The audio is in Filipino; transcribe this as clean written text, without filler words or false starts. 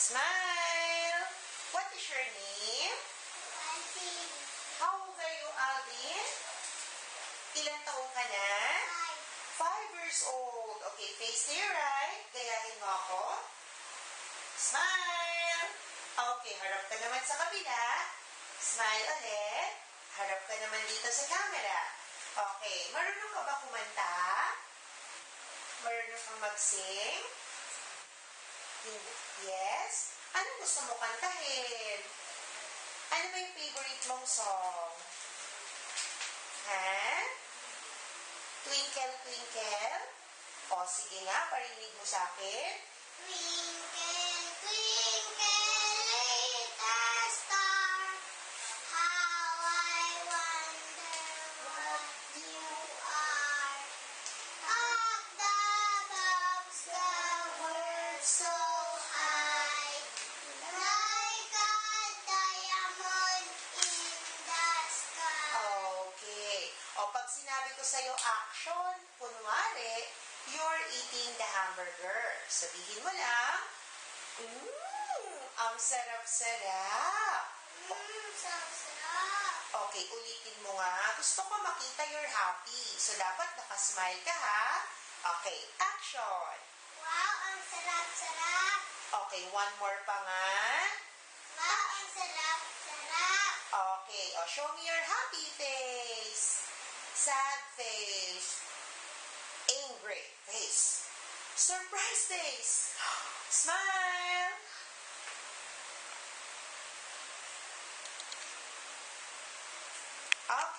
Smile! What is your name? Alvin. How old are you, Alvin? Ilan taong ka na? 5 years old. Okay, face to your right. Gayahin mo ako. Smile! Okay, harap ka naman sa kabila. Smile ulit. Harap ka naman dito sa camera. Okay, marunong ka ba kumanta? Marunong kang mag-sing? Yes? Anong gusto mo kantahin? Ano ba yung favorite mong song? Ha? Twinkle, twinkle? O, sige nga, parinig mo sa akin. Twinkle, twinkle, little star, how I wonder what you are. Up above the world so high, like a diamond in the sky. Okay. O, pag sinabi ko sa'yo action, kunwari, you're eating the hamburger. Sabihin mo lang, ang sarap-sarap. Sarap. Okay, ulitin mo nga. Gusto ko makita you're happy. So, dapat nakasmile ka, ha? Okay, action. Wow, ang sarap-sarap. Okay, one more pa nga. Wow, ang sarap-sarap. Okay, o, show me your happy face. Sad face. Angry face. Surprise face. Smile. Okay.